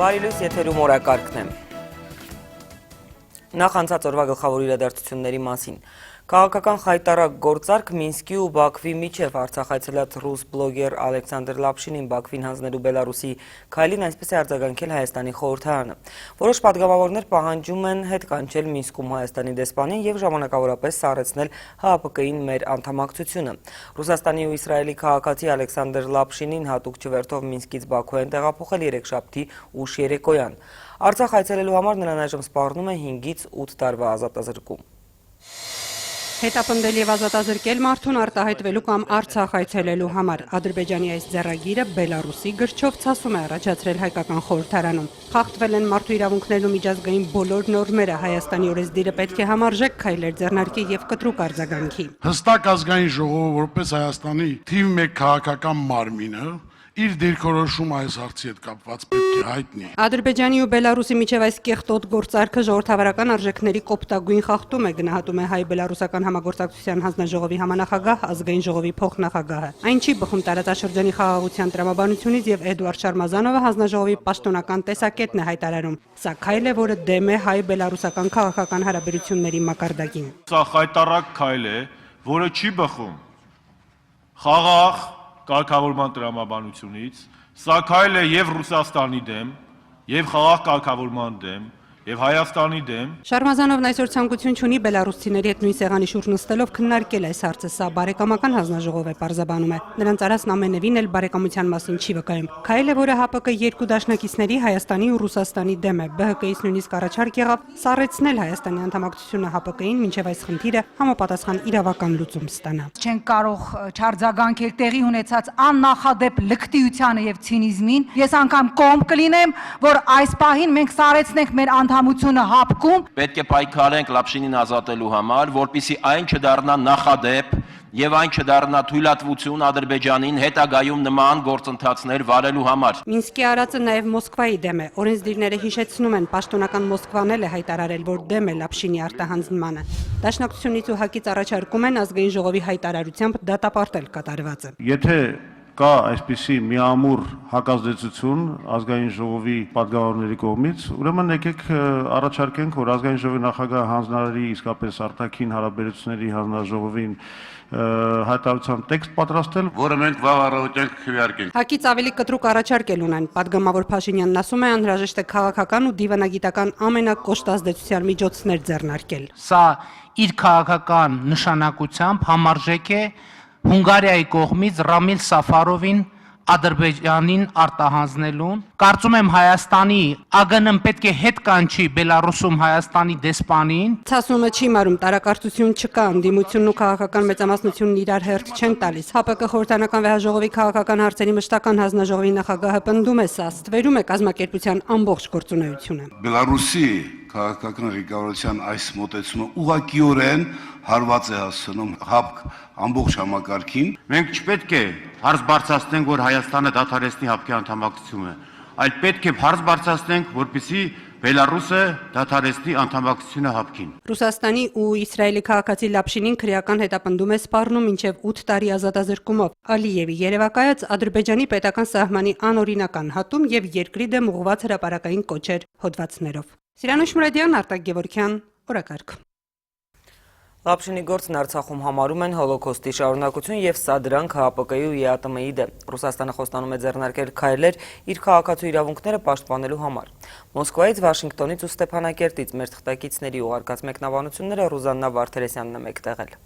Բարի լույս, եթերում օրակարգն է։ Նախ անցած օրվա գլխավոր իրադարձությունների մասին։ Քաղաքական խայտառակ գործարք Մինսկի ու Բաքվի միջև Արցախ այցելած ռուս բլոգեր Ալեքսանդր Լապշինին Բաքվին հանձնելու Բելարուսի քայլին այսպես է արձագանքել Հայաստանի խորհրդարանը։ Որոշ պատգամավորներ պահանջում են հետ կանչել Մինսկում Հայաստանի դեսպանին եւ ժամանակավորապես սառեցնել ՀԱՊԿ-ին մեր անդամակցությունը։ Ռուսաստանի ու Իսրայելի քաղաքացի Ալեքսանդր Լապշինին հատուկ չվերթով Մինսկից Բաքու են տեղափոխել երեքշաբթի ուշ երեկոյան։ Արցախ այցելելու համար նրան այժմ սպառնում է 5-ից 8 տարվա ազատազրկում։ Հետապնդել եւ ազատազրկել մարդուն արտահայտվելու կամ Արցախ այցելելու համար Ադրբեջանի այս ձեռագիրը Բելարուսի գրչով ցասում է առաջացրել հայկական խորհրդարանում։ Խախտվել են մարդու իրավունքներն ու միջազգային բոլոր նորմերը, Հայաստանի օրենսդիրը պետք է համարժեք քայլեր ձեռնարկի եւ կտրուկ արձագանքի։ Հստակ ազգային ժողովը որպես Հայաստանի թիվ 1 քաղաքական մարմինը իր դիրքորոշումը այս հարցի հետ կապված պետք է հայտնի։ Ադրբեջանի ու Բելարուսի միջև այս կեղտոտ գործարքը ժողովրդավարական արժեքների կոպտագույն խախտում է, գնահատում է հայ-բելարուսական համագործակցության հանձնաժողովի համանախագահ, ազգային ժողովի փոխնախագահը։ Այն չի բխում տարածաշրջանի խաղաղության տրամաբանությունից եւ Էդուարդ Շարմազանովը հանձնաժողովի պաշտոնական տեսակետն է հայտարարում։ Սա քայլ է, որը դեմ է հայ-բելարուսական քաղաքական հարաբերությունների մակարդակին։ Սա խայտառակ քայլ է, որը չի բխում խաղաղ կարգավորման տրամաբանությունից, սա քայլ է եւ Ռուսաստանի դեմ, եւ խաղաղ կարգավորման դեմ, եւ Հայաստանի դեմ։ Շարմազանովն այսօր ցանկություն չունի բելարուսցիների հետ նույն սեղանի շուրջ նստելով քննարկել այս հարցը, սա բարեկամական հանձնաժողով է պարզաբանում է։ Նրանց արածն ամենևին էլ բարեկամության մասին չի վկայում։ Քայլ է, որը ՀԱՊԿ երկու դաշնակիցների Հայաստանի ու Ռուսաստանի դեմ է։ ԲՀԿ-ից նույնիսկ առաջարկ եղավ սառեցնել Հայաստանի անդամակցությունը ՀԱՊԿ-ին, մինչև այս խնդիրը համապատասխան իրավական լուծում ստանա։ Չեն կարող չարձագանքել տեղի ունեցած աննախադեպ լկտիությանը եւ ցինիզմին։ Ես անգամ կողմ կլինեմ, որ այս պահին մենք սառեցնենք մեր անդամությունը ՀԱՊԿ-ում։ Պետք է պայքարենք Լապշինին ազատելու համար, որպեսզի այն չդառնա նախադեպ եւ այն չդառնա թույլատվություն Ադրբեջանին հետագայում նման գործընթացներ վարելու համար։ Մինսկի արածը նաեւ Մոսկվայի դեմ է։ Օրենսդիրները հիշեցնում են, պաշտոնական Մոսկվան էլ է հայտարարել, որ դեմ է Լապշինի արտահանձնմանը։ Դաշնակցությունից ու ՀԱԿ-ից առաջարկում են ազգային ժողովի հայտարարությամբ դատապարտել կատարվածը։ Եթե կա այսպիսի միամուռ հակազդեցություն ազգային ժողովի պատգամավորների կողմից, ուրեմն եկեք առաջարկենք, որ ազգային ժողովի նախագահ հանձնարարի իսկապես արտաքին հարաբերությունների հանձնաժողովին հայտարարության տեքստ պատրաստել, որը մենք վաղ առավոտյան քվեարկենք։ ՀԱԿ-ից ավելի կտրուկ առաջարկել ունեն։ Պատգամավոր Փաշինյանն ասում է, անհրաժեշտ է քաղաքական ու դիվանագիտական ամենակոշտ միջոցներ ձեռնարկել։ Սա իր քաղաքական նշանակությամբ համարժեք է Հունգարիայի կողմից Ռամիլ Սաֆարովին Ադրբեջանին արտահանձնելուն։ Կարծում եմ Հայաստանի ԱԳՆ-ն պետք է հետ կանչի Բելարուսում Հայաստանի դեսպանին։ Ցասումը չի մարում, տարակարծություն չկա, ընդդիմությունն ու քաղաքական մեծամասնությունն իրար հերթ չեն տալիս։ ՀԱՊԿ խորհրդանական վեհաժողովի քաղաքական հարցերի մշտական հանձնաժողովի նախագահը պնդում է, սա ստվերում է կազմակերպության ամբողջ գործունեությունը։ Բելարուսի քաղաքական ղեկավարության այս մոտեցումը ուղղակիորեն հարված է հասցնում ՀԱՊԿ ամբողջ համակարգին։ Մենք չպետք է հարց բարձրացնենք, որ Հայաստանը դադարեցնի ՀԱՊԿ-ի անդամակցությունը, այլ պետք է հարց բարձրացնենք, որպեսզի Բելարուսը դադարեցնի անդամակցությունը ՀԱՊԿ-ին։ Ռուսաստանի ու Իսրայելի քաղաքացի Լապշինին քրեական հետապնդում է սպառնում մինչև 8 տարի ազատազրկումով։ Ալիևի երևակայած Ադրբեջանի պետական սահմանի անօրինական հատում եւ երկրի դեմ ուղղված հրապարակային կոչեր հոդվածներով։ Սիրանուշ Մուրադյան, Արտակ Գևորգյան, օրակարգ։ Լապշինի գործն Արցախում համարում են հոլոկոստի շարունակություն եւ սա դրանք ՀԱՊԿ-ի ու ԵԱՏՄ-ի դեմ։ Ռուսաստանը խոստանում է ձեռնարկել քայլեր իր քաղաքացու իրավունքները պաշտպանելու համար։ Մոսկվայից, Վաշինգտոնից ու Ստեփանակերտից մեր թղթակիցների ուղարկած մեկնաբանությունները Ռուզաննա Վարդերեսյանն է մեկտեղել։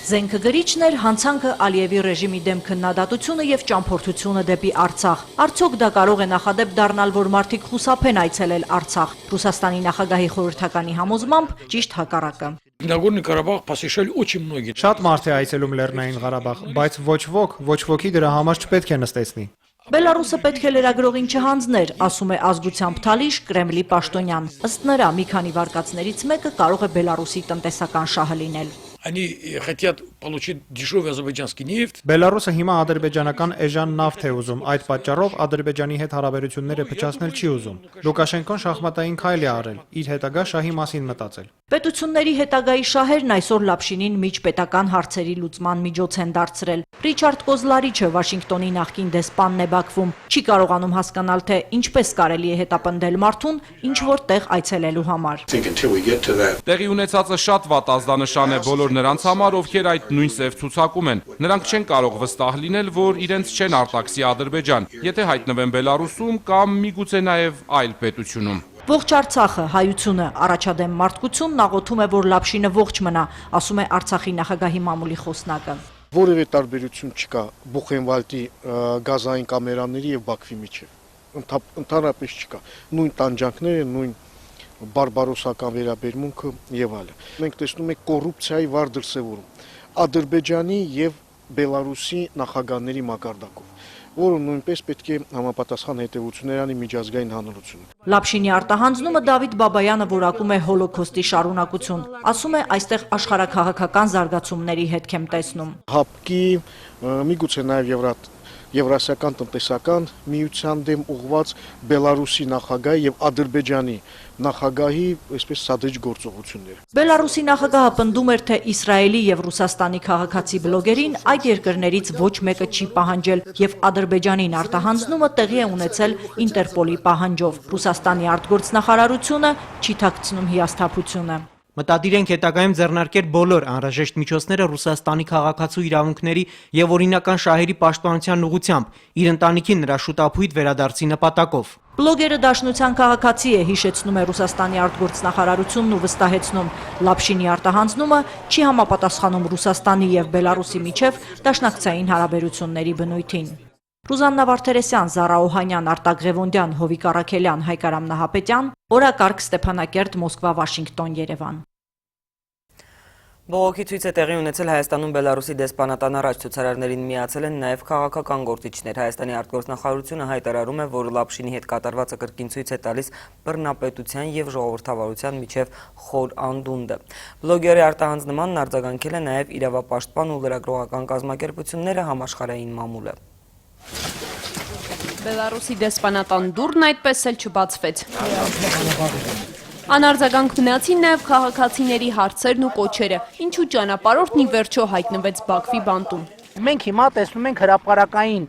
Զենքը գրիչն էր, հանցանքը Ալիևի ռեժիմի դեմ քննադատությունը եւ ճամփորդությունը դեպի Արցախ։ Արդյոք դա կարող է նախադեպ դառնալ, որ մարդիկ խուսափեն այցելել Արցախ։ Ռուսաստանի նախագահի խորհրդականի համոզմամբ ճիշտ հակառակը։ Նագորնի Ղարաբաղ посещали очень многие։ Շատ մարդ է այցելում Լեռնային Ղարաբաղ, բայց ոչ ոքի դրա համար չպետք է նստեցնի։ Բելարուսը պետք է լրագրողին չհանձներ, ասում է ազգությամբ թալիշ Կրեմլի պաշտոնյան։ Ըստ նրա, մի քանի վարկածներից մեկը կարող է Բելարուսի տնտեսական շահը լինել։ Они хотят получить дешевый азербайджанский нефть. Բելարուսը հիմա ադրբեջանական էժան նավթ է ուզում, այդ պատճառով Ադրբեջանի հետ հարաբերությունները փչացնել չի ուզում։ Լուկաշենկոն շախմատային քայլ է արել, իր հետագա շահի մասին մտածել։ Պետությունների հետագայի շահերն այսօր Լապշինին միջպետական հարցերի լուծման միջոց են դարձրել։ Ռիչարդ Կոզլարիչը Վաշինգտոնի նախկին դեսպանն է Բաքվում, չի կարողանում հասկանալ, թե ինչպես կարելի է հետապնդել մարդուն ինչ որ տեղ այցելելու համար։ Տեղի ունեցածը շատ վատ ազդանշան է բոլոր նրանց համար, ովքեր այդ նույն սև ցուցակում են։ Նրանք չեն կարող վստահ լինել, որ իրենց չեն արտաքսի Ադրբեջան, եթե հայտնվեն Բելարուսում կամ միգուցե նաև այլ պետությունում։ Ողջ Արցախը, հայությունը, առաջադեմ մարդկությունն աղոթում է, որ Լապշինը ողջ մնա, ասում է Արցախի նախագահի մամուլի խոսնակը։ Որևէ տարբերություն չկա Բուխենվալդի գազային կամերաների եւ Բաքվի միջեւ։ Ընդհանրապես չկա։ Նույն տանջանքները, նույն բարբարոսական վերաբերմունքը եւ այլն։ Մենք տեսնում ենք կոռուպցիայի վառ դրսևորում Ադրբեջանի եւ Բելարուսի նախագահների մակարդակով, որը նույնպես պետք է համապատասխան հետևություններ անի միջազգային հանրությունը։ Լապշինի արտահանձնումը Դավիթ Բաբայանը որակում է հոլոքոստի շարունակություն, ասում է այստեղ աշխարհաքաղաքական զարգացումների հետք եմ տեսնում։ ՀԱՊԿ-ի, միգուցե նաև Եվրասիական տնտեսական միության դեմ ուղղված Բելարուսի նախագահի եւ Ադրբեջանի նախագահի այսպես սադրիչ գործողությունները։ Բելարուսի նախագահը պնդում էր, թե Իսրայելի եւ Ռուսաստանի քաղաքացի բլոգերին այդ երկրներից ոչ մեկը չի պահանջել եւ Ադրբեջանին արտահանձնումը տեղի է ունեցել Ինտերպոլի պահանջով։ Ռուսաստանի արտգործնախարարությունը չի թաքցնում հիասթափությունը։ Մտադիր ենք հետագայում ձեռնարկել բոլոր անհրաժեշտ միջոցները Ռուսաստանի քաղաքացու իրավունքների եւ օրինական շահերի պաշտպանության ուղղությամբ իր ընտանիքին նրա շուտապույտ վերադարձի նպատակով։ Բլոգերը դաշնության քաղաքացի է, հիշեցնում է Ռուսաստանի արտգործնախարարությունն ու վստահեցնում, Լապշինի արտահանձնումը չի համապատասխանում Ռուսաստանի եւ Բելարուսի միջև դաշնակցային հարաբերությունների բնույթին։ Ռուզաննա Վարդերեսյան, Զարա Օհանյան, Արտակ Ղևոնդյան, Հովիկ Առաքելյան, Հայկարամ Նահապետյան, Օրակարգ Ստեփանակերտ, Մոսկվա, Վաշինգտոն, Երևան։ Բողոքի ցույց է տեղի ունեցել Հայաստանում Բելարուսի դեսպանատան առաջ, ցուցարարներին միացել են նաև քաղաքական գործիչներ։ Հայաստանի արտգործնախարարությունը հայտարարում է, որ Լապշինի հետ կատարվածը կրկին ցույց է տալիս բռնապետության եւ ժողովրդավարության միջև խոր անդունդը։ Բլոգերի արտահանձնմանն արձագանքել է նաև իրավապաշտպան ու լրագրողական կազմակերպությունները, համաշխարհային մամուլը։ Բելարուսի դեսպանատան դուռն այդպես էլ չբացվեց։ Անարձագանք մնացին նաև քաղաքացիների հարցերն ու կոչերը, ինչու ճանապարհորդն ի վերջո հայտնվեց Բաքվի բանտում։ Մենք հիմա տեսնում ենք հրապարակային,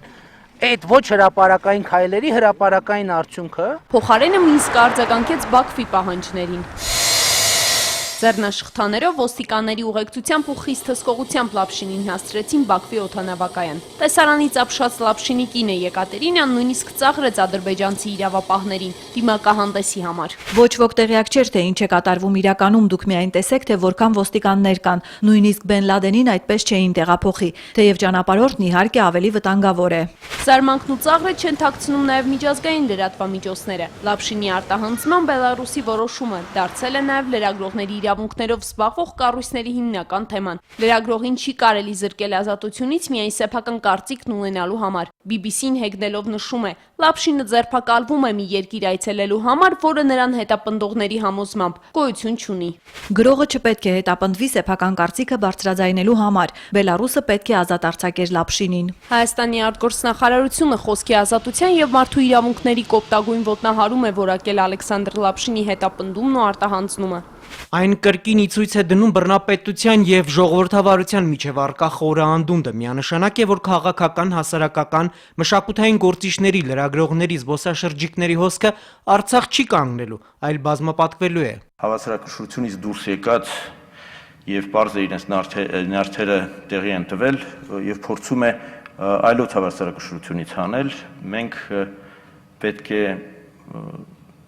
այդ ոչ հրապարակային քայլերի հրապարակային արդյունքը։ Փոխարենը Մինսկը արձագանքեց Բաքվի պահանջներին։ Ձեռնաշխտաներով ոստիկանների ուղեկցությամբ ու խիստ հսկողությամբ Լապշինին հասցրեցին Բաքվի օդանավակայան։ Տեսարանից ապշած Լապշինի կինը Եկատերինան նույնիսկ ծաղրեց ադրբեջանցի իրավապահներին դիմակահանդեսի համար։ Ոչ ոք տեղյակ չէր, թե ինչ է կատարվում իրականում, դուք միայն տեսեք, թե որքան ոստիկաններ կան, նույնիսկ Բեն Լադենին այդպես չէին տեղափոխի, թեև ճանապարհորդն իհարկե ավելի վտանգավոր է։ Զարմանքն ու ծաղրը չեն թաքցնում նաև միջազգային լրատվամիջոցները։ Լապշինի արտահանձնման Բելարուսի որոշումը դարձել է նաև լրագրողների իրավունքներով զբաղվող կառույցների հիմնական թեման։ Լրագրողին չի կարելի զրկել ազատությունից միայն սեփական կարծիքն ունենալու համար։ BBC-ն հեգնելով նշում է. Լապշինը ձերբակալվում է մի երկիր այցելելու համար, որը նրան հետապնդողների համոզմամբ գոյություն չունի։ Գրողը չպետք է հետապնդվի սեփական կարծիքը բարձրաձայնելու համար։ Բելարուսը պետք է ազատ արձակեր Լապշինին։ Հայաստանի արտգործնախարարությունը խոսքի ազատության եւ մարդու իրավունքների կոպտագույն ոտնահարում է որակել Ալեքսանդր Լապշինի հետապնդումն ու արտահանձնումը։ Այն կրկին ի ցույց է դնում բռնապետության եւ ժողովրդավարության միջև առկա խորը անդունդը։ Միանշանակ է, որ քաղաքական, հասարակական, մշակութային գործիչների, լրագրողների, զբոսաշրջիկների հոսքը Արցախ չի կանգնելու, այլ բազմապատկվելու է։ Հավասարակշռությունից դուրս եկած եւ պարզ է իրենց նյարդերը տեղի են տվել եւ փորձում է այլոց հավասարակշռությունից հանել։ Մենք պետք է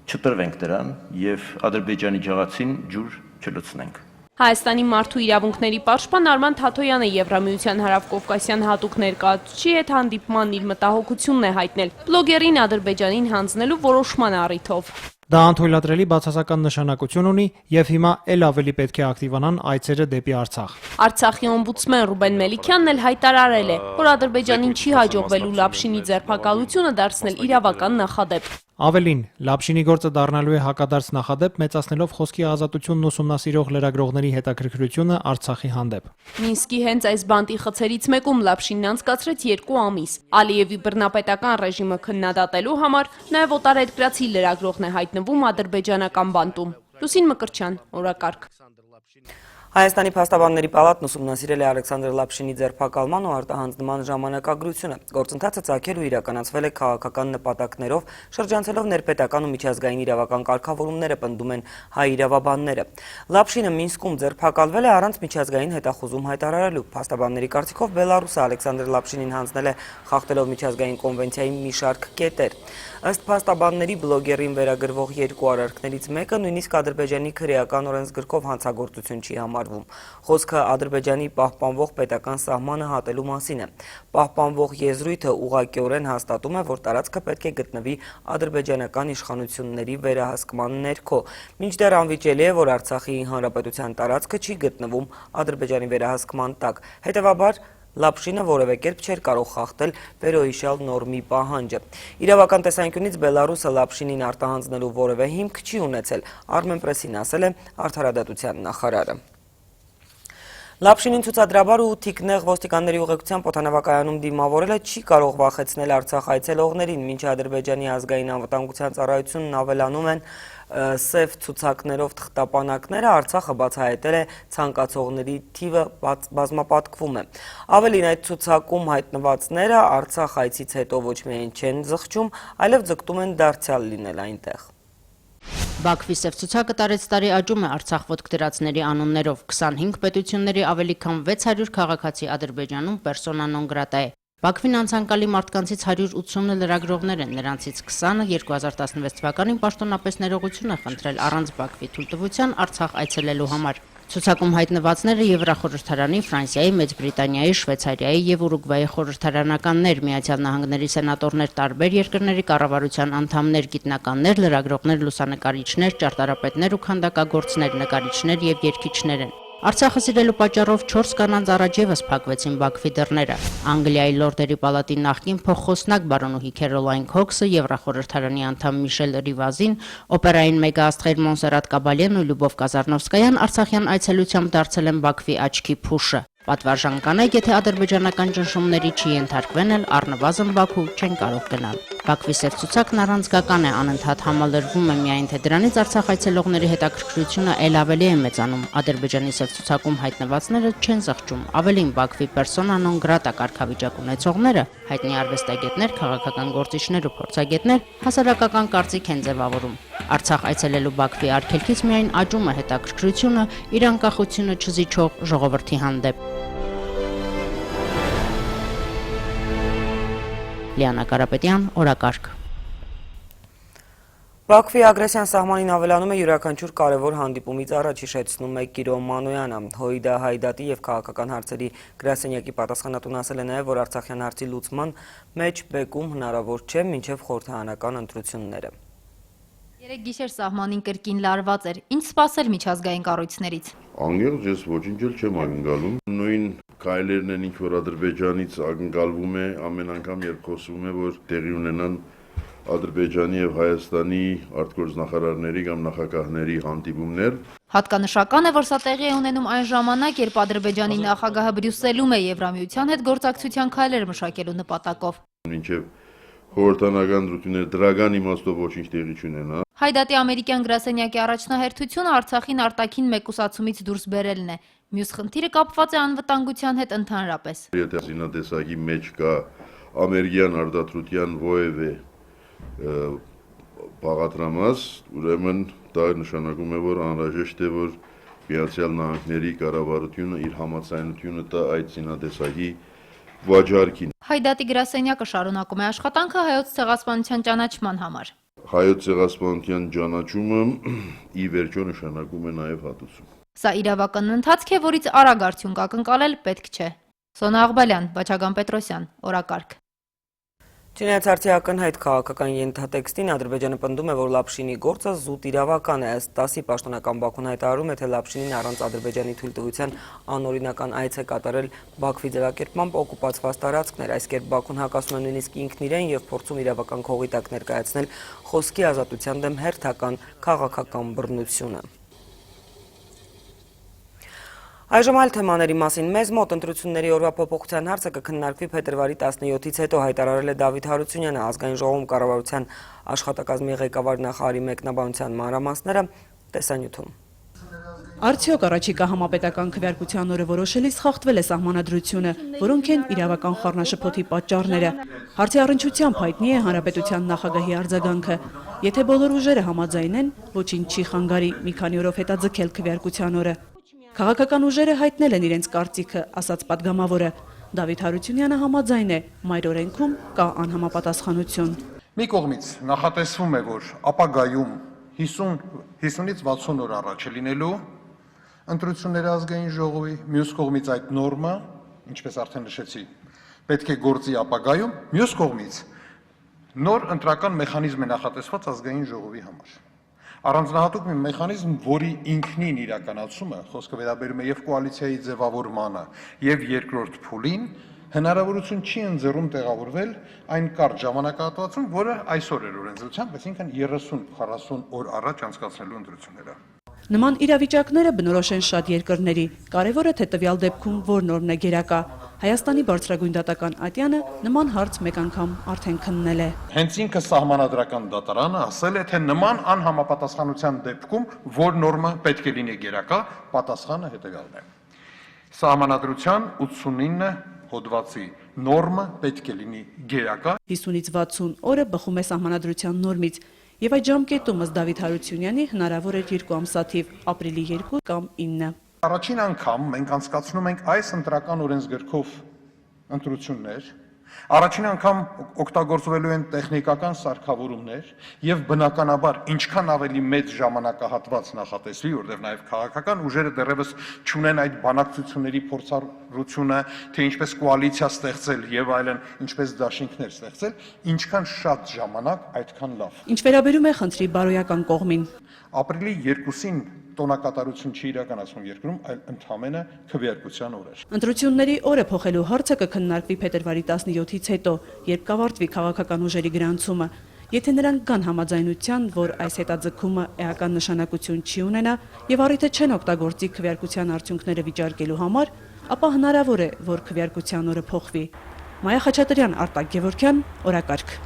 չտրվենք դրան եւ Ադրբեջանի ջղացին ջուր չլցնենք։ Հայաստանի մարդու իրավունքների պաշտպան Արման Թաթոյանը Եվրամիության հարավկովկասյան հատուկ ներկայացուցչի հետ հանդիպման իր մտահոգությունն է հայտնել բլոգերին Ադրբեջանին հանձնելու որոշման առիթով։ Դա անթույլատրելի բացասական նշանակություն ունի եւ հիմա ել ավելի պետք է ակտիվանան այցերը դեպի Արցախ։ Արցախի օմբուդսմեն Ռուբեն Մելիքյանն էլ հայտարարել է, որ Ադրբեջանին չի հաջողվելու Լապշինի ձերբակալությունը դարձնել իրավական նախադեպ։ Ավելին, Լապշինի գործը դառնալու է հակադարձ նախադեպ, մեծացնելով խոսքի ազատությունն ուսումնասիրող լրագրողների հետաքրքրությունը Արցախի հանդեպ։ Մինսկի հենց այս բանտի խցերից մեկում Լապշինն անցկացրեց 2 ամիս։ Ալիևի բռնապետական ռեժիմը քննադատելու համար նաև օտարերկրացի լրագրողն է հայտնվում ադրբեջանական բանտում։ Լուսին Մկրտչյան, օրակարգ։ Հայաստանի փաստաբանների պալատն ուսումնասիրել է Ալեքսանդր Լապշինի ձերբակալման ու արտահանձնման ժամանակագրությունը։ Գործընթացը ծագել ու իրականացվել է քաղաքական նպատակներով, շրջանցելով ներպետական ու միջազգային իրավական կարգավորումները, պնդում են հայ իրավաբանները։ Լապշինը Մինսկում ձերբակալվել է առանց միջազգային հետախուզում հայտարարելու։ Փաստաբանների կարծիքով Բելարուսը Ալեքսանդր Լապշինին հանձնել է խախտելով միջազգային կոնվենցիայի մի շարք կետեր։ Ըստ փաստաբանների բլոգերին վերագրվող 2 արարքներից մեկը նույնիսկ Ադրբեջանի քրեական օրենսգրքով հանցագործություն չի համարվում։ Խոսքը Ադրբեջանի պահպանվող պետական սահմանը հատելու մասին է։ Պահպանվող եզրույթը ուղղակիորեն հաստատում է, որ տարածքը պետք է գտնվի ադրբեջանական իշխանությունների վերահսկման ներքո։ Մինչդեռ անվիճելի է, որ Արցախի հանրապետության տարածքը չի գտնվում Ադրբեջանի վերահսկման տակ։ Հետևաբար Լապշինը որևէ կերպ չէր կարող խախտել վերոհիշյալ նորմի պահանջը։ Իրավական տեսանկյունից Բելարուսը Լապշինին արտահանձնելու որևէ հիմք չի ունեցել, Armenpress-ին ասել է Արդարադատության նախարարը։ Լապշինին ցուցադրաբար ու թիկնեղ ոստիկանների ուղեկցությամբ օդանավակայանում դիմավորելը չի կարող վախեցնել Արցախ այցելողներին, մինչ Ադրբեջանի ազգային անվտանգության ծառայությունն ավելանում են սև ցուցակներով թղթապանակները, Արցախը բացահայտել է ցանկացողների թիվը բազմապատկվում է։ Ավելին, այդ ցուցակում հայտնվածները Արցախ այցից հետո ոչ միայն չեն զղջում, այլև ձգտում են դարձյալ լինել այնտեղ։ Բաքվի սև ցուցակը տարեց տարի աճում է Արցախ ոտք դրածների անուններով, 25 պետությունների ավելի քան 600 քաղաքացի Ադրբեջանում պերսոնա նոն գրատա է։ Բաքվին անցանկալի մարդկանցից 180-ը լրագրողներ են, նրանցից 20-ը 2016 թվականին պաշտոնապես ներողություն է խնդրել առանց Բաքվի թույլտվության Արցախ այցելելու համար։ Ցուցակում հայտնվածները Եվրախորհրդարանի, Ֆրանսիայի, Մեծ Բրիտանիայի, Շվեյցարիայի եւ Ուրուգվայի խորհրդարանականներ, Միացյալ Նահանգների սենատորներ, տարբեր երկրների կառավարության անդամներ, գիտնականներ, լրագրողներ, լուսանկարիչներ, ճարտարապետներ ու քանդակագործներ, նկարիչներ եւ երգիչներ են։ Արցախը սիրելու պատճառով 4 կանանց առաջ եւս փակվեցին Բաքվի դռները։ Անգլիայի Լորդերի պալատի նախկին փոխխոսնակ բարոնուհի Քերոլայն Քոքսը, Եվրախորհրդարանի անդամ Միշել Ռիվազին, օպերային մեգաաստղեր Մոնսերատ Կաբալյան ու Լյուբով Կազարնովսկայան Արցախյան այցելությամբ դարձել են Բաքվի աչքի փուշը։ Պատվարժան կանայք, եթե ադրբեջանական ճնշումների չի ենթարկվեն էլ, առնվազն Բաքու չեն կարող գնալ։ Բաքվի սև ցուցակն առանցքական է, անընդհատ համալրվում է, միայն թե դրանից Արցախ այցելողների հետաքրքրությունը ել ավելի է մեծանում։ Ադրբեջանի սև ցուցակում հայտնվածները չեն զղջում, ավելին Բաքվի պերսոնա նոն գրատա կարգավիճակ ունեցողները, հայտնի արվեստագետներ, քաղաքական գործիչներ ու փորձագետներ հասարակական կարծիք են ձևավորում։ Արցախ այցելելու Բաքվի արգելքից միայն աճում է հետաքրքրությունը իր անկախությունը չզիջող ժողովրդի հանդեպ։ Լիանա Կարապետյան, օրակարգ։ Բաքվի ագրեսիան սահմանին ավելանում է յուրաքանչյուր կարևոր հանդիպումից առաջ, հիշեցնում է Կիրո Մանոյանը։ Հոյդա Հայդատի եւ քաղաքական հարցերի գրասենյակի պատասխանատուն ասել է նաեւ, որ Արցախյան հարցի լուծման մեջ բեկում հնարավոր չէ մինչեւ խորհրդարանական ընտրությունները։ Երեք գիշեր սահմանին կրկին լարված էր։ Ինչ սպասել միջազգային կառույցներից։ Անգերջ ես ոչինչ էլ չեմ ակնկալում։ Նույն քայլերն են, ինչ որ Ադրբեջանից ակնկալվում է ամեն անգամ, երբ խոսվում է, որ տեղի ունենան Ադրբեջանի եւ Հայաստանի արտգործնախարարների կամ նախագահների հանդիպումներ։ Հատկանշական է, որ սա տեղի է ունենում այն ժամանակ, երբ Ադրբեջանի նախագահը Բրյուսելում է Եվրամիության հետ գործակցության քայլեր մշակելու նպատակով։ Մինչեւ խորհրդարանական ընտրություններ դրական իմաստով ոչինչ տեղի չունենա։ Հայդատի ամերիկյան գրասենյակի առաջնահերթությունը Արցախին արտաքին մեկուսացումից դուրս բերելն է։ Մյուս խնդիրը կապված է անվտանգության հետ ընդհանրապես։ Եթե զինադեսակի մեջ կա ամերիկյան արտադրության որևէ բաղադրամաս, ուրեմն դա նշանակում է, որ անհրաժեշտ է, որ Միացյալ Նահանգների կառավարությունը իր համաձայնությունը տա այդ զինադեսակի վաճառքին։ Հայդատի գրասենյակը շարունակում է աշխատանքը հայոց ցեղասպանության ճանաչման համար։ Հայոց ցեղասպանության ճանաչումը ի վերջո նշանակում է նաև հատուցում։ Սա իրավական ընթացք է, որից արագ արդյունք ակնկալել պետք չէ։ Սոնա Աղբալյան, Բաչագան Պետրոսյան, օրակարգ։ Չնայած հարցի ակնհայտ քաղաքական ենթատեքստին Ադրբեջանը պնդում է, որ Լապշինի գործը զուտ իրավական է, ըստ ՏԱՍ-ի պաշտոնական Բաքուն հայտարարում է, թե Լապշինին առանց Ադրբեջանի թույլտվության անօրինական այց է կատարել Բաքվի ձևակերպմամբ օկուպացված տարածքներ, այս կերպ Բաքուն հակասում է նույնիսկ ինքն իրեն եւ փորձում իրավական քողի տակ ներկայացնել խոսքի ազատության դեմ հերթական քաղաքական բռնությունը։ Այժմ այլ թեմաների մասին մեզ մոտ ընտրությունների օրվա փոփոխության հարցը կքննարկվի փետրվարի 17-ից հետո, հայտարարել է Դավիթ Հարությունյանը, ազգային ժողովում կառավարության աշխատակազմի ղեկավար նախարարի մեկնաբանության մանրամասները տեսանյութում։ Արդյոք առաջիկա համապետական քվեարկության օրը որոշելիս խախտվել է սահմանադրությունը, որոնք են իրավական խառնաշփոթի պատճառները։ Հարցի առնչությամբ հայտնի է հանրապետության նախագահի արձագանքը։ Եթե բոլոր ուժերը համաձայն են, ոչինչ չի խանգարի մի քանի օրով հետաձգել քվեարկության օրը։ Քաղաքական ուժերը հայտնել են իրենց կարծիքը, ասաց падգամավորը։ Դավիթ Հարությունյանը համաձայն է, մայր օրենքում կա անհամապատասխանություն։ Մի կողմից նախատեսվում է, որ ապագայում 50-ից 60 օր առաջ է լինելու ընտրությունների ազգային ժողովի, մյուս կողմից այդ նորմը, ինչպես արդեն նշեցի, պետք է գործի ապագայում, մյուս կողմից նոր ընտրական մեխանիզմ է նախատեսված ազգային ժողովի համար։ Առանձնահատուկ մի մեխանիզմ, որի ինքնին իրականացումը, խոսքը վերաբերում է եւ կոալիցիայի ձևավորմանը, եւ երկրորդ փուլին, հնարավորություն չի ընձեռում տեղավորվել այն կարճ ժամանակահատվածում, որը այսօր էր օրենսդրությամբ, այսինքն 30-40 օր առաջ անցկացնելու ընտրությունները։ Նման իրավիճակները բնորոշ են շատ երկրների, կարևորը թե տվյալ դեպքում որ նորմն է գերակա։ Հայաստանի բարձրագույն դատական ատյանը նման հարց մեկ անգամ արդեն քննել է։ Հենց ինքը սահմանադրական դատարանը ասել է, թե նման անհամապատասխանության դեպքում որ նորմը պետք է լինի գերակա, պատասխանը հետևյալն է։ Սահմանադրության 89 հոդվածի նորմը պետք է լինի գերակա։ 50-ից 60 օրը բխում է սահմանադրության նորմից, եւ այդ ժամկետում ըստ Դավիթ Հարությունյանի հնարավոր էր 2 ամսաթիվ, ապրիլի 2 կամ 9։ Առաջին անգամ մենք անցկացնում ենք այս ընտրական օրենսգրքով ընտրություններ, առաջին անգամ օգտագործվելու են տեխնիկական սարքավորումներ եւ բնականաբար ինչքան ավելի մեծ ժամանակահատված նախատեսվի, որտեղ նաեւ քաղաքական ուժերը դեռևս չունեն այդ բանակցությունների փորձառությունը, թե ինչպես կոալիցիա ստեղծել եւ այլն, ինչպես դաշինքներ ստեղծել, ինչքան շատ ժամանակ, այդքան լավ։ Ինչ վերաբերում է խնդրի բարոյական կողմին, ապրիլի 2-ին տոնակատարություն չի իրականացվում երկրում, այլ ընդհանրապես քվեարկության օր է։ Ընտրությունների օրը փոխելու հարցը կքննարկվի փետրվարի 17-ից հետո, երբ կավարտվի քաղաքական ուժերի գրանցումը։ Եթե նրանք կան համաձայնության, որ այս հետաձգումը էական նշանակություն չի ունենա եւ առիթը չեն օգտագործի քվեարկության արդյունքները վիճարկելու համար, ապա հնարավոր է, որ քվեարկության օրը փոխվի։ Մայա Խաչատրյան, Արտակ Գևորգյան, օրակարգ։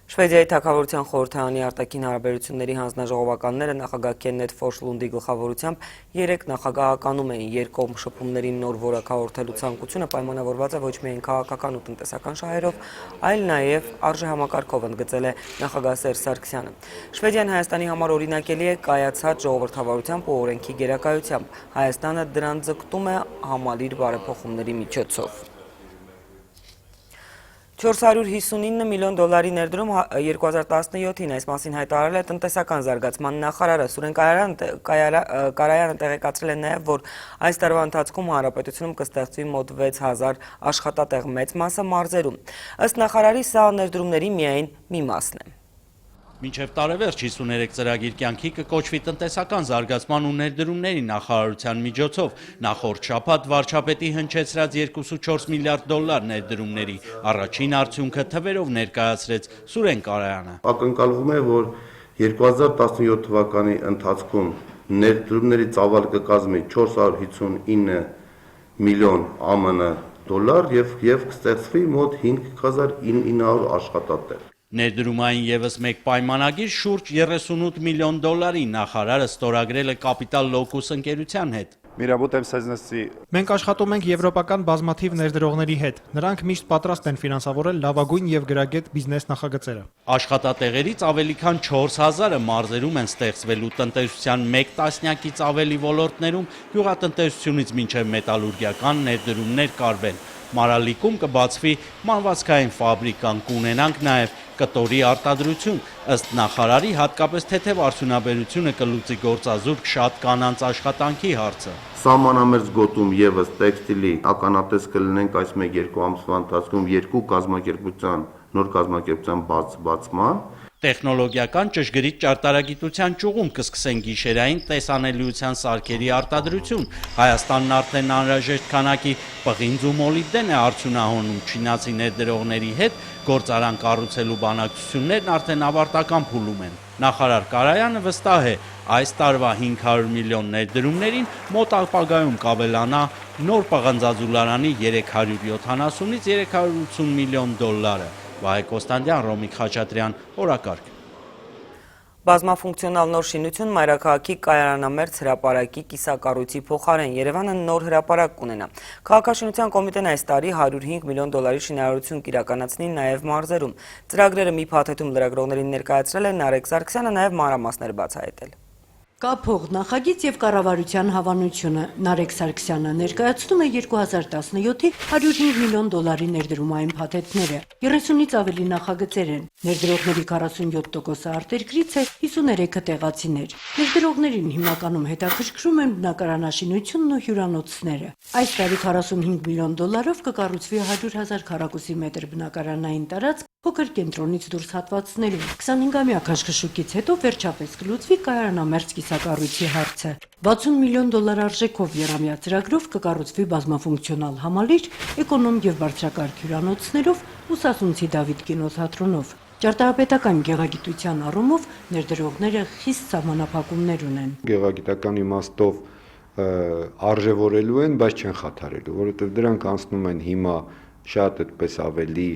Շվեդիայի թագավորության խորհրդարանի արտաքին հարաբերությունների հանձնաժողովականները նախագահ Քեննեթ Ֆորշլունդի գլխավորությամբ 3 նախագահականում էին երկկողմ շփումների նոր որակ հաղորդելու ցանկությունը պայմանավորված է ոչ միայն քաղաքական ու տնտեսական շահերով, այլ նաև արժեհամակարգով, ընդգծել է նախագահ Սերժ Սարգսյանը։ Շվեդիան Հայաստանի համար օրինակելի է կայացած ժողովրդավարությամբ ու օրենքի գերակայությամբ։ Հայաստանը դրան ձգտում է համալիր բարեփոխումների միջոցով։ $459 միլիոն ներդրում 2017-ին այս մասին հայտարարել է տնտեսական զարգացման նախարարը Սուրեն Կարայանը տեղեկացրել է նաև, որ այս տարվա ընթացքում հանրապետությունում կստեղծվի մոտ 6000 աշխատատեղ, մեծ մասը մարզերում։ Ըստ նախարարի, սա ներդրումների միայն մի մասն է։ Մինչև տարեվերջ 53 ծրագիր կյանքի կկոչվի տնտեսական զարգացման ու ներդրումների նախարարության միջոցով, նախորդ շաբաթ վարչապետի հնչեցրած 2.4 միլիարդ դոլար ներդրումների առաջին արդյունքը թվերով ներկայացրեց Սուրեն Կարայանը։ Ակնկալվում է, որ 2017 թվականի ընթացքում ներդրումների ծավալ կկազմի 459 միլիոն ԱՄՆ դոլար եւ կստեղծվի մոտ 5900 աշխատատեղ։ Ներդրումային ևս մեկ պայմանագիր շուրջ 38 միլիոն դոլարի նախարարը ստորագրել է Capital Locus ընկերության հետ։ Մենք աշխատում ենք եվրոպական բազմաթիվ ներդրողների հետ։ Նրանք միշտ պատրաստ են ֆինանսավորել լավագույն եւ գրագետ բիզնես նախագծերը։ Աշխատատեղերից ավելի քան 4000-ը մարզերում են ստեղծվելու տնտեսության 1 տասնյակից ավելի ոլորտներում, գյուղատնտեսությունից մինչև մետալուրգիական ներդրումներ կարվեն։ Մարալիկում կբացվի մանվածքային ֆաբրիկան, կունենանք նաև կտորի արտադրություն, ըստ նախարարի հատկապես թեթև արդյունաբերությունը կլուծի գործազուրկ շատ կանանց աշխատանքի հարցը։ Սահմանամերձ գոտում եւս տեքստիլի ականատես կլինենք այս 1-2 ամսվա ընթացքում 2 կազմակերպության նոր կազմակերպության բացման, Տեխնոլոգիական ճշգրիտ ճարտարագիտության ճյուղում կսկսեն գիշերային տեսանելիության սարքերի արտադրություն։ Հայաստանն արդեն անհրաժեշտ քանակի պղինձ ու մոլիբդեն է արդյունահանում, չինացի ներդրողների հետ գործարան կառուցելու բանակցություններն արդեն ավարտական փուլում են։ Նախարար Կարայանը վստահ է, այս տարվա 500 միլիոն ներդրումներին մոտ ապագայում կավելանա նոր պղնձաձուլարանի 370-ից 380 միլիոն դոլարը։ Վահե Կոստանդյան, Ռոմիկ Խաչատրյան, օրակարգ։ Բազմաֆունկցիոնալ նոր շինություն մայրաքաղաքի կայարանամերձ հրապարակի կիսակառույցի փոխարեն Երևանը նոր հրապարակ կունենա։ Քաղաքաշինության կոմիտեն այս տարի 105 միլիոն դոլարի շինարարություն կիրականացնի նաև մարզերում։ Ծրագրերը մի փաթեթում լրագրողներին ներկայացրել է Նարեկ Սարգսյանը, նաև մանրամասներ բացահայտել։ Կա փողնախագիծ եւ կառավարության հավանությունը։ Նարեկ Սարգսյանը ներկայացնում է 2017-ի 105 միլիոն դոլարի ներդրումային փաթեթները։ 30-ից ավելի նախագծեր են։ Ներդրողների 47%-ը արտերկրից է, 53-ը տեղացիներ։ Ներդրողներին հիմնականում հետաքրքրում են բնակարանաշինությունն ու հյուրանոցները։ Այս տարի 45 միլիոն դոլարով կկառուցվի 100,000 քառակուսի մետր բնակարանային տարածք փոքր կենտրոնից դուրս հատվածներում։ 25-ամյա քաշքշուկից հետո վերջապես կլուծվի կայարանամերձ կիսակառույցի հարցը։ 60 միլիոն դոլար արժեքով եռամյա ծրագրով կկառուցվի բազմաֆունկցիոնալ համալիր, էկոնոմ եւ բարձրակարգ հյուրանոցներով ու Սասունցի Դավիթ կինոթատրոնով։ Ճարտարապետական գեղագիտության առումով ներդրողները խիստ սահմանափակումներ ունեն։ Գեղագիտական իմաստով արժևորելու են, բայց չեն խաթարելու, որովհետև դրանք անցնում են հիմա շատ այդպես ավելի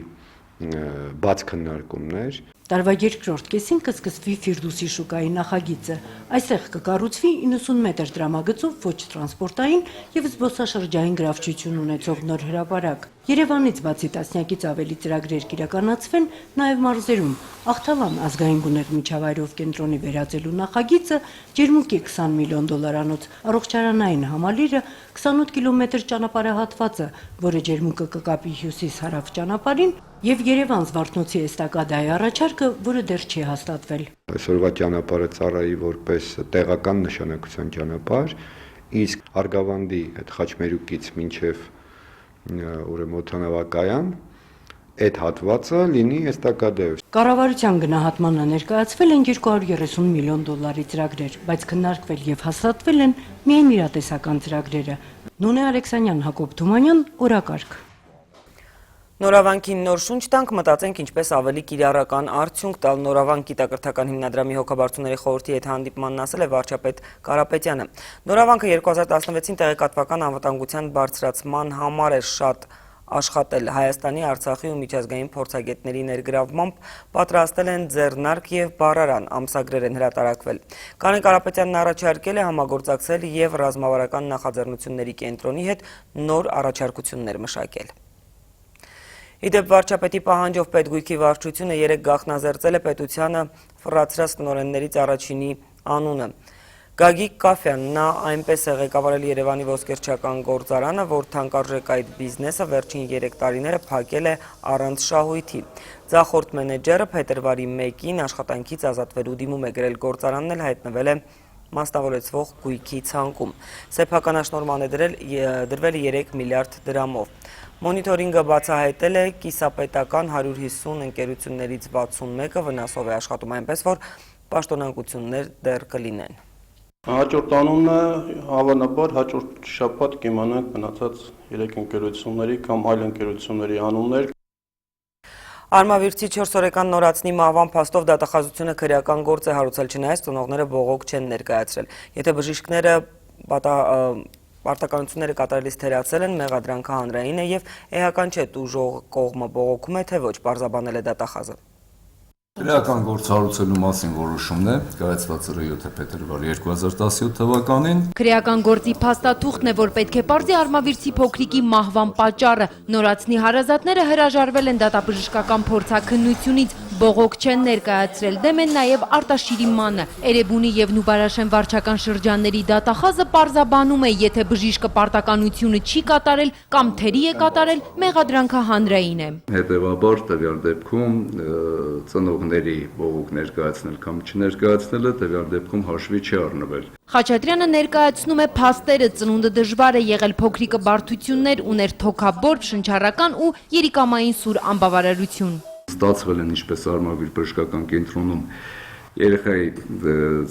բաց քննարկումներ։ Տարվա երկրորդ կեսին կսկսվի Ֆիրդուսի շուկայի նախագիծը։ Այստեղ կկառուցվի 90 մետր տրամագծով ոչ տրանսպորտային եւ զբոսաշրջային գրավչություն ունեցող նոր հրապարակ։ Երևանից բացի տասնյակից ավելի ծրագրեր կիրականացվեն նաև մարզերում։ Ախթավան ազգային բուներ միջավայրով կենտրոնի վերածելու նախագիծը, Ջերմուկի 20 միլիոն դոլարանոց առողջարանային համալիրը, 28 կիլոմետր ճանապարհահատվածը, որը Ջերմուկը կկապի հյուսիս-հարավ ճանապարհին, եւ Երևան Զվարթնոցի էստակադայի առաջարկը, որը դեռ չի հաստատվել։ Այսօրվա ճանապարհը ծառայի որպես տեղական նշանակության ճանապարհ, իսկ Արգավանդի այդ Խաչմերուկից մինչև ուրեմն օդանավակայան այդ հատվածը լինի էստակադայով։ Կառավարության գնահատմանը ներկայացվել են 230 միլիոն դոլարի ծրագրեր, բայց քննարկվել եւ հաստատվել են միայն իրատեսական ծրագրերը։ Նունե Ալեքսանյան, Հակոբ Թումանյան, օրակարգ։ Նորավանքին նոր շունչ տանք, մտածենք ինչպես ավելի կիրառական արդյունք տալ։ Նորավանք գիտակրթական հիմնադրամի հոգաբարձուների խորհրդի հետ հանդիպմանն ասել է վարչապետ Կարապետյանը։ Նորավանքը 2016-ին տեղեկատվական անվտանգության բարձրացման համար է շատ աշխատել։ Հայաստանի, Արցախի ու միջազգային փորձագետների ներգրավմամբ պատրաստել են ձեռնարկ եւ բառարան, ամսագրեր են հրատարակվել։ Կանե Կարապետյանն առաջարկել է համագործակցել եւ ռազմավարական նախաձեռնությունների կենտրոնի հետ նոր առաջարկություններ մշակել։ Իդեպ վարչապետի պահանջով պետգույքի վարչությունը 3 գաղտնազերծել է պետությանը ֆռացրած տնօրեններից առաջինի անունը։ Գագիկ Կաֆյան, նա այնպես է ղեկավարել Երևանի ոսկերչական գործարանը, որ թանկարժեք այդ բիզնեսը վերջին 3 տարիները փակել է առանց շահույթի։ Ձախորդ մենեջերը փետրվարի 1-ին աշխատանքից ազատվելու դիմում է գրել, գործարանն էլ հայտնվել է մասնավորեցվող գույքի ցանկում։ Սեփականաշնորհման է դրվել 3 միլիարդ դրամով։ Մոնիտորինգը բացահայտել է կիսապետական 150 ընկերություններից 61-ը վնասով է աշխատում, այնպես որ պաշտոնանկություններ դեռ կլինեն։ Հաջորդ անունը հավանաբար հաջորդ շաբաթ կիմանանք մնացած 3 ընկերությունների կամ այլ ընկերությունների անուններ։ Արմավիրցի 4 օրեկան նորացնի մահվան փաստով դատախազությունը քրեական գործ է հարուցել, չնայած ծնողները բողոք չեն ներկայացրել։ Եթե բժիշկները պարտականությունները կատարելիս թերացել են, մեղադրանքը հանրային է եւ էական չէ տուժող կողմը բողոքում է, թե ոչ, պարզաբանել է դատախազը։ Քրեական գործ հարուցելու մասին որոշումն է կայացված 7 փետրվար 2017 թվականին։ Քրեական գործի փաստաթուղթն է, որ պետք է պարզի Արմավիրցի փոքրիկի մահվան պատճառը։ Նորացնի հարազատները հրաժարվել են դատաբժշկական փորձաքննությունից, բողոք չեն ներկայացրել, դեմ են նաև Արտաշիրի մանը։ Էրեբունի եւ Նուբարաշեն վարչական շրջանների դատախազը պարզաբանում է, եթե բժիշկը պարտականությունը չի կատարել կամ թերի է կատարել, մեղադրանքը հանրային է։ Հետևաբար տվյալ դեպքում ծնողների բողոք ներկայացնել կամ չներկայացնելը տվյալ դեպքում հաշվի չի առնվել։ Խաչատրյանը ներկայացնում է փաստերը, ծնունդը դժվար է եղել, փոքրիկը բարդություններ ուներ, թոքաբորբ, շնչառական ու երիկամային սուր անբավարարություն։ Ստացվել են ինչպես Արմավիր բժշկական կենտրոնում երեխայի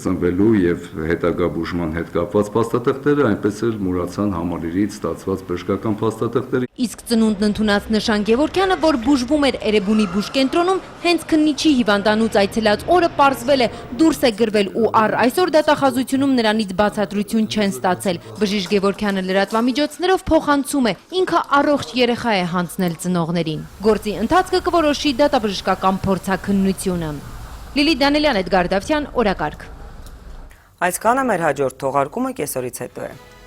ծնվելու եւ հետագա բուժման հետ կապված փաստաթղթերը, այնպես էլ մուրացան համալիրից ստացված բժշկական փաստաթղթերը։ Իսկ ծնունդն ընդունած Նշան Գևորգյանը, որ բուժվում էր Էրեբունի բուժկենտրոնում, հենց քննիչի հիվանդանոց այցելած օրը պարզվել է դուրս է գրվել ու առ այսօր դատախազությունում նրանից բացատրություն չեն ստացել։ Բժիշկ Գևորգյանը լրատվամիջոցներով փոխանցում է, ինքը առողջ երեխա է հանձնել ծնողներին։ Գործի ընթացքը կորոշի դատաբժշկական փորձաքննությունը։ Լիլի Դանելյան, Էդգար Դավթյան, օրակարգ։ Այսքանը մեր հաջորդ թողարկումը կեսօրից հետո է։